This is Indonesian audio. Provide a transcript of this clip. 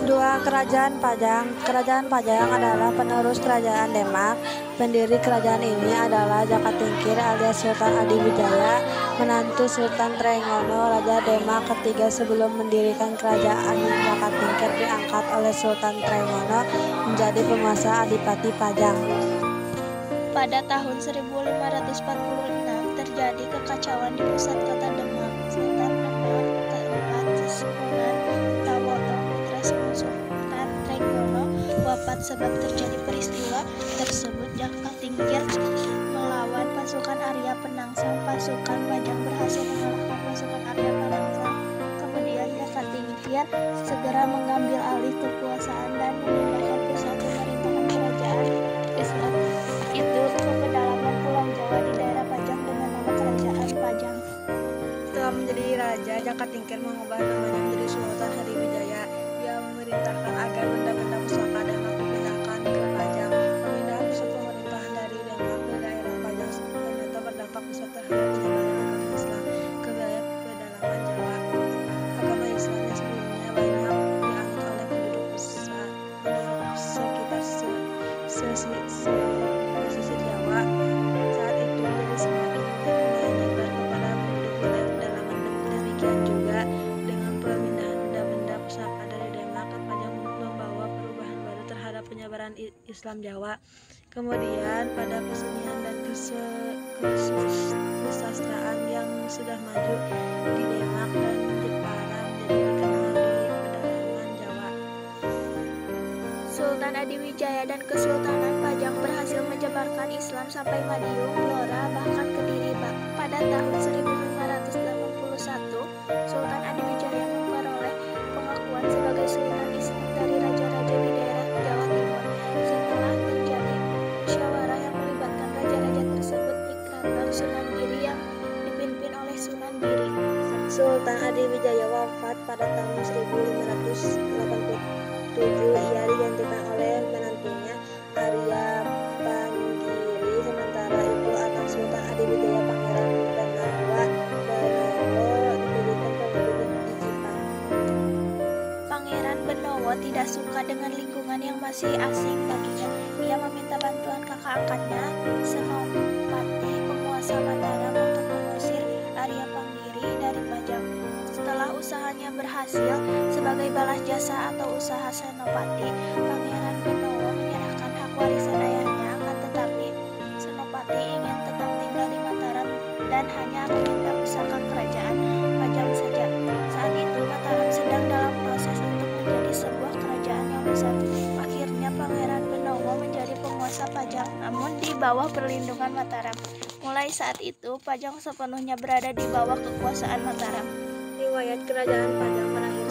Dua Kerajaan Pajang. Kerajaan Pajang adalah penerus Kerajaan Demak. Pendiri kerajaan ini adalah Jaka Tingkir alias Sultan Adiwijaya, menantu Sultan Trenggono, Raja Demak ketiga sebelum mendirikan kerajaan. Jaka Tingkir diangkat oleh Sultan Trenggono menjadi penguasa Adipati Pajang. Pada tahun 1546 terjadi kekacauan di pusat kota Demak. Sultan Demak keempat Sunan Tawoto putra Sultan Trenggono wafat sebab terjadi peristiwa tersebut. Jaka Tingkir melawan pasukan Arya Penangsang. Pasukan Pajang berhasil mengalahkan pasukan Arya Penangsang. Kemudian Jaka Tingkir segera mengambil alih kekuasaan dan memindahkan pusat pemerintahan kerajaan Islam itu ke pedalaman Pulau Jawa di daerah Pajang dengan nama Kerajaan Pajang. Setelah menjadi raja, Jaka Tingkir mengubah namanya menjadi Sultan Hadiwijaya. Dia memerintahkan agar benda-benda pusaka Demak dipindahkan ke Pajang. Pemindahan pusat pemerintahan dari Demak ke daerah Pajang ternyata berdampak besar terhadap penyebaran agama Islam ke wilayah pedalaman Jawa. Agama Islam yang sebelumnya banyak dianut oleh penduduk sekitar pesisir Jawa, saat itu jadi semakin menyebar kepada penduduk wilayah pedalaman. Demikian juga dengan pemindahan benda-benda pusaka dari Demak ke Pajang membawa perubahan baru terhadap penyebaran Islam Jawa. Kemudian pada kesenian dan kesusastraan yang sudah maju di Demak dan Jepara menjadi dikenal di pedalaman Jawa. Sultan Adiwijaya dan Kesultanan Pajang berhasil menyebarkan Islam sampai Madiun, Blora, bahkan Kediri. Pada tahun 1581, Sultan Adiwijaya memperoleh pengakuan sebagai Sultan Islam dari raja-raja di daerah Jawa Timur. Setelah terjadi musyawarah yang melibatkan raja-raja tersebut di Keraton Sunan Giri yang dipimpin oleh Sunan Giri. Sultan Adiwijaya wafat pada tahun 1587. Ia digantikan oleh menantunya Arya Panggiri. Sementara itu anak Sultan Adiwijaya, Pangeran Benawa didirikan pemimpin di Jepang. Pangeran Benowo tidak suka dengan lingkungan yang masih asing baginya. Ia meminta bantuan kakak angkatnya, Senopati penguasa Mataram, untuk mengusir Arya Panggiri dari Pajang. Setelah usahanya berhasil, sebagai balas jasa atau usaha Senopati, Pangeran Benowo menyerahkan hak warisan ayahnya. Akan tetapi Senopati ingin tetap tinggal di Mataram dan hanya meminta pusaka kerajaan Pajang saja. Saat itu Mataram sedang dalam proses untuk menjadi sebuah kerajaan yang besar. Akhirnya Pangeran Benowo menjadi penguasa Pajang, namun di bawah perlindungan Mataram. Mulai saat itu Pajang sepenuhnya berada di bawah kekuasaan Mataram. Riwayat Kerajaan Pajang berakhir